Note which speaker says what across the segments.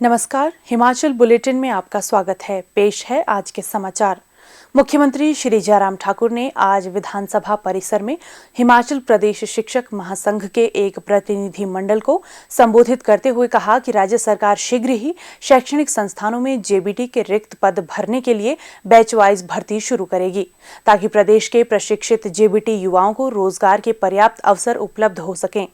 Speaker 1: नमस्कार, हिमाचल बुलेटिन में आपका स्वागत है। पेश है आज के समाचार। मुख्यमंत्री श्री जयराम ठाकुर ने आज विधानसभा परिसर में हिमाचल प्रदेश शिक्षक महासंघ के एक प्रतिनिधि मंडल को संबोधित करते हुए कहा कि राज्य सरकार शीघ्र ही शैक्षणिक संस्थानों में जेबीटी के रिक्त पद भरने के लिए बैच वाइज भर्ती शुरू करेगी, ताकि प्रदेश के प्रशिक्षित जेबीटी युवाओं को रोजगार के पर्याप्त अवसर उपलब्ध हो सकें।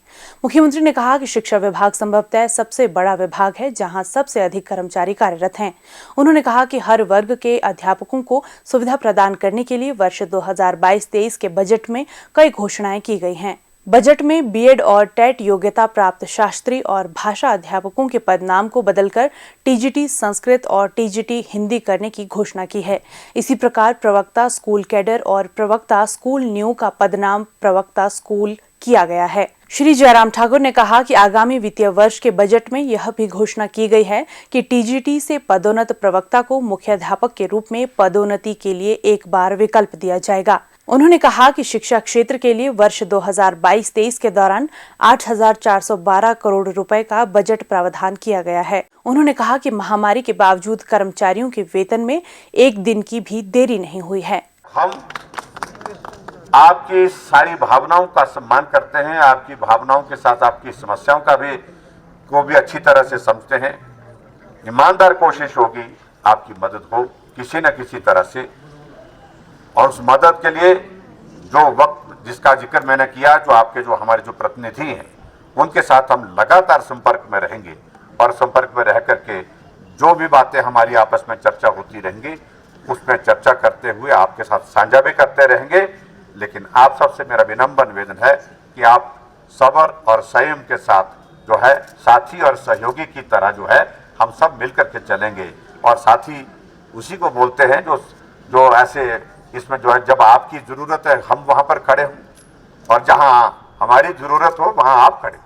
Speaker 1: मुख्यमंत्री ने कहा कि शिक्षा विभाग संभवतः सबसे बड़ा विभाग है जहां सबसे अधिक कर्मचारी कार्यरत हैं। उन्होंने कहा कि हर वर्ग के अध्यापकों को सुविधा प्रदान करने के लिए वर्ष 2022-23 के बजट में कई घोषणाएं की गई हैं। बजट में बीएड और टेट योग्यता प्राप्त शास्त्री और भाषा अध्यापकों के पदनाम को बदलकर टीजीटी संस्कृत और टीजीटी हिंदी करने की घोषणा की है। इसी प्रकार प्रवक्ता स्कूल कैडर और प्रवक्ता स्कूल न्यू का पदनाम प्रवक्ता स्कूल किया गया है। श्री जयराम ठाकुर ने कहा कि आगामी वित्तीय वर्ष के बजट में यह भी घोषणा की गई है कि टीजीटी से पदोन्नत प्रवक्ता को मुख्याध्यापक के रूप में पदोन्नति के लिए एक बार विकल्प दिया जाएगा। उन्होंने कहा कि शिक्षा क्षेत्र के लिए वर्ष 2022-23 के दौरान 8,412 करोड़ रुपए का बजट प्रावधान किया गया है। उन्होंने कहा कि महामारी के बावजूद कर्मचारियों के वेतन में एक दिन की भी देरी नहीं हुई है।
Speaker 2: हम आपकी सारी भावनाओं का सम्मान करते हैं, आपकी भावनाओं के साथ आपकी समस्याओं को भी अच्छी तरह से समझते हैं। ईमानदार कोशिश होगी आपकी मदद हो किसी न किसी तरह से, और उस मदद के लिए जो वक्त जिसका जिक्र मैंने किया, जो हमारे जो प्रतिनिधि हैं उनके साथ हम लगातार संपर्क में रहेंगे और संपर्क में रह करके जो भी बातें हमारी आपस में चर्चा होती रहेंगी उसमें चर्चा करते हुए आपके साथ साझा भी करते रहेंगे। लेकिन आप सबसे मेरा विनम्र निवेदन है कि आप सब्र और संयम के साथ जो है साथी और सहयोगी की तरह जो है हम सब मिलकर के चलेंगे। और साथी उसी को बोलते हैं जो ऐसे इसमें जो है जब आपकी ज़रूरत है हम वहाँ पर खड़े हों और जहाँ हमारी ज़रूरत हो वहाँ आप खड़े।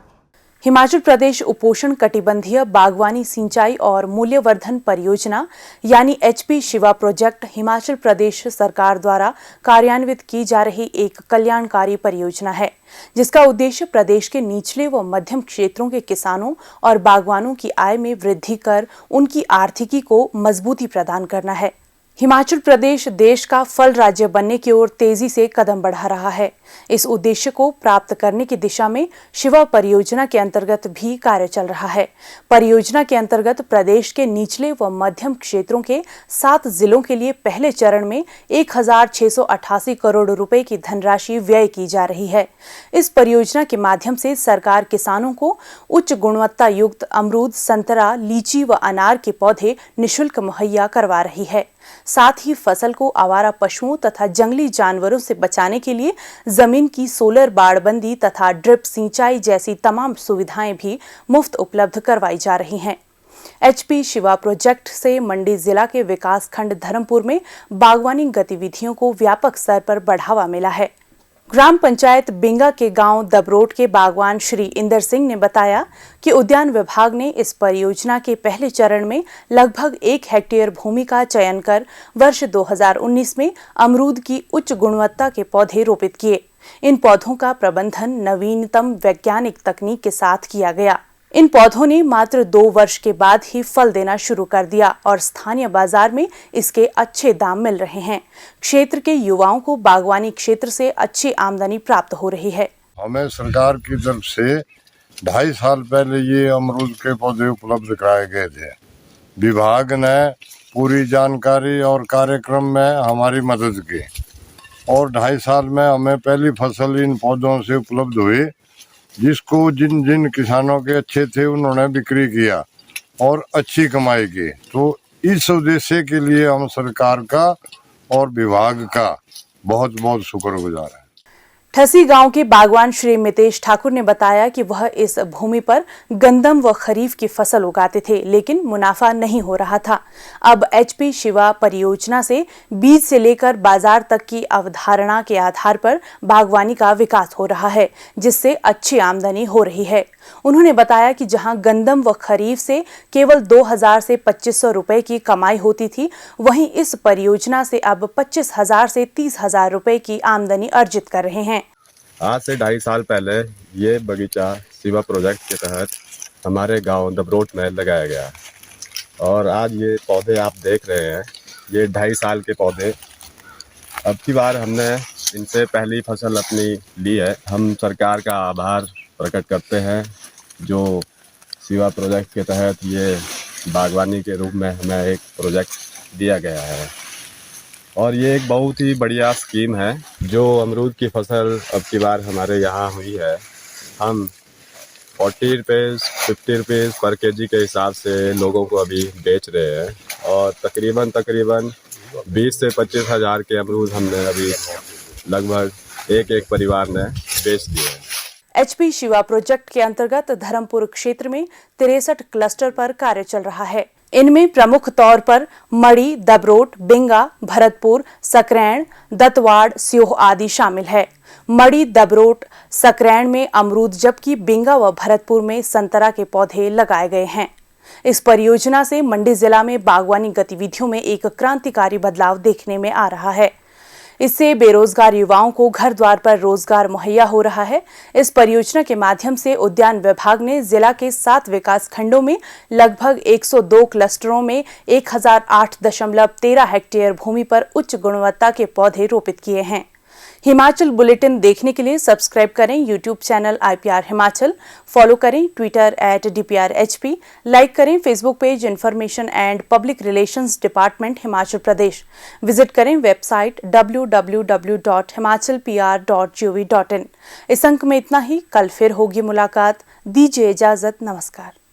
Speaker 1: हिमाचल प्रदेश उपोषण कटिबंधीय बागवानी सिंचाई और मूल्यवर्धन परियोजना यानी एचपी शिवा प्रोजेक्ट हिमाचल प्रदेश सरकार द्वारा कार्यान्वित की जा रही एक कल्याणकारी परियोजना है, जिसका उद्देश्य प्रदेश के निचले व मध्यम क्षेत्रों के किसानों और बागवानों की आय में वृद्धि कर उनकी आर्थिकी को मजबूती प्रदान करना है। हिमाचल प्रदेश देश का फल राज्य बनने की ओर तेजी से कदम बढ़ा रहा है। इस उद्देश्य को प्राप्त करने की दिशा में शिवा परियोजना के अंतर्गत भी कार्य चल रहा है। परियोजना के अंतर्गत प्रदेश के निचले व मध्यम क्षेत्रों के 7 जिलों के लिए पहले चरण में 1,688 करोड़ रुपए की धनराशि व्यय की जा रही है। इस परियोजना के माध्यम से सरकार किसानों को उच्च गुणवत्ता युक्त अमरूद, संतरा, लीची व अनार के पौधे निःशुल्क मुहैया करवा रही है। साथ ही फसल को आवारा पशुओं तथा जंगली जानवरों से बचाने के लिए जमीन की सोलर बाड़बंदी तथा ड्रिप सिंचाई जैसी तमाम सुविधाएं भी मुफ्त उपलब्ध करवाई जा रही हैं। एचपी शिवा प्रोजेक्ट से मंडी जिला के विकास खंड धर्मपुर में बागवानी गतिविधियों को व्यापक स्तर पर बढ़ावा मिला है। ग्राम पंचायत बिंगा के गांव दबरोट के बागवान श्री इंदर सिंह ने बताया कि उद्यान विभाग ने इस परियोजना के पहले चरण में लगभग 1 हेक्टेयर भूमि का चयन कर वर्ष 2019 में अमरूद की उच्च गुणवत्ता के पौधे रोपित किए। इन पौधों का प्रबंधन नवीनतम वैज्ञानिक तकनीक के साथ किया गया। इन पौधों ने मात्र 2 वर्ष के बाद ही फल देना शुरू कर दिया और स्थानीय बाजार में इसके अच्छे दाम मिल रहे हैं। क्षेत्र के युवाओं को बागवानी क्षेत्र से अच्छी आमदनी प्राप्त हो रही है।
Speaker 3: हमें सरकार की तरफ से 2.5 साल पहले ये अमरूद के पौधे उपलब्ध कराए गए थे। विभाग ने पूरी जानकारी और कार्यक्रम में हमारी मदद की और 2.5 साल में हमें पहली फसल इन पौधों से उपलब्ध हुई, जिसको जिन किसानों के अच्छे थे उन्होंने बिक्री किया और अच्छी कमाई की। तो इस उद्देश्य के लिए हम सरकार का और विभाग का बहुत बहुत शुक्रगुजार हैं।
Speaker 1: ठसी गांव के बागवान श्री मितेश ठाकुर ने बताया कि वह इस भूमि पर गंदम व खरीफ की फसल उगाते थे, लेकिन मुनाफा नहीं हो रहा था। अब एचपी शिवा परियोजना से बीज से लेकर बाजार तक की अवधारणा के आधार पर बागवानी का विकास हो रहा है, जिससे अच्छी आमदनी हो रही है। उन्होंने बताया कि जहां गंदम व खरीफ से केवल 2,000 से 2,500 रुपए की कमाई होती थी, वहीं इस परियोजना से अब 25,000 से 30,000 रुपए की आमदनी अर्जित कर रहे हैं।
Speaker 4: आज से 2.5 साल पहले ये बगीचा शिवा प्रोजेक्ट के तहत हमारे गांव दबरोट में लगाया गया। और आज ये पौधे आप देख रहे हैं, ये 2.5 साल के पौधे। अब की बार हमने इनसे पहली फसल अपनी ली है। हम सरकार का आभार प्रकट करते हैं जो शिवा प्रोजेक्ट के तहत ये बागवानी के रूप में हमें एक प्रोजेक्ट दिया गया है और ये एक बहुत ही बढ़िया स्कीम है। जो अमरूद की फसल अब की बार हमारे यहाँ हुई है, हम 40 रुपीज़ 50 रुपीज़ पर केजी के हिसाब से लोगों को अभी बेच रहे हैं और तकरीबन 20 से 25 हज़ार के अमरूद हमने अभी लगभग एक परिवार ने बेच दिए हैं।
Speaker 1: एचपी शिवा प्रोजेक्ट के अंतर्गत धर्मपुर क्षेत्र में 63 क्लस्टर पर कार्य चल रहा है। इनमें प्रमुख तौर पर मड़ी, दबरोट, बिंगा, भरतपुर, सकरैण, दतवाड़, स्योह आदि शामिल है। मड़ी, दबरोट, सकरैण में अमरूद जबकि बिंगा व भरतपुर में संतरा के पौधे लगाए गए हैं। इस परियोजना से मंडी जिला में बागवानी गतिविधियों में एक क्रांतिकारी बदलाव देखने में आ रहा है। इससे बेरोजगार युवाओं को घर द्वार पर रोजगार मुहैया हो रहा है। इस परियोजना के माध्यम से उद्यान विभाग ने जिला के 7 विकास खंडों में लगभग 102 क्लस्टरों में 1008.13 हेक्टेयर भूमि पर उच्च गुणवत्ता के पौधे रोपित किए हैं। हिमाचल बुलेटिन देखने के लिए सब्सक्राइब करें YouTube channel IPR Himachal, follow करें ट्विटर @DPRHP, लाइक करें Facebook page information and public relations department Himachal Pradesh, visit करें वेबसाइट www.himachalpr.gov.in। इस अंक में इतना ही, कल फिर होगी मुलाकात। दीजिए इजाजत, नमस्कार।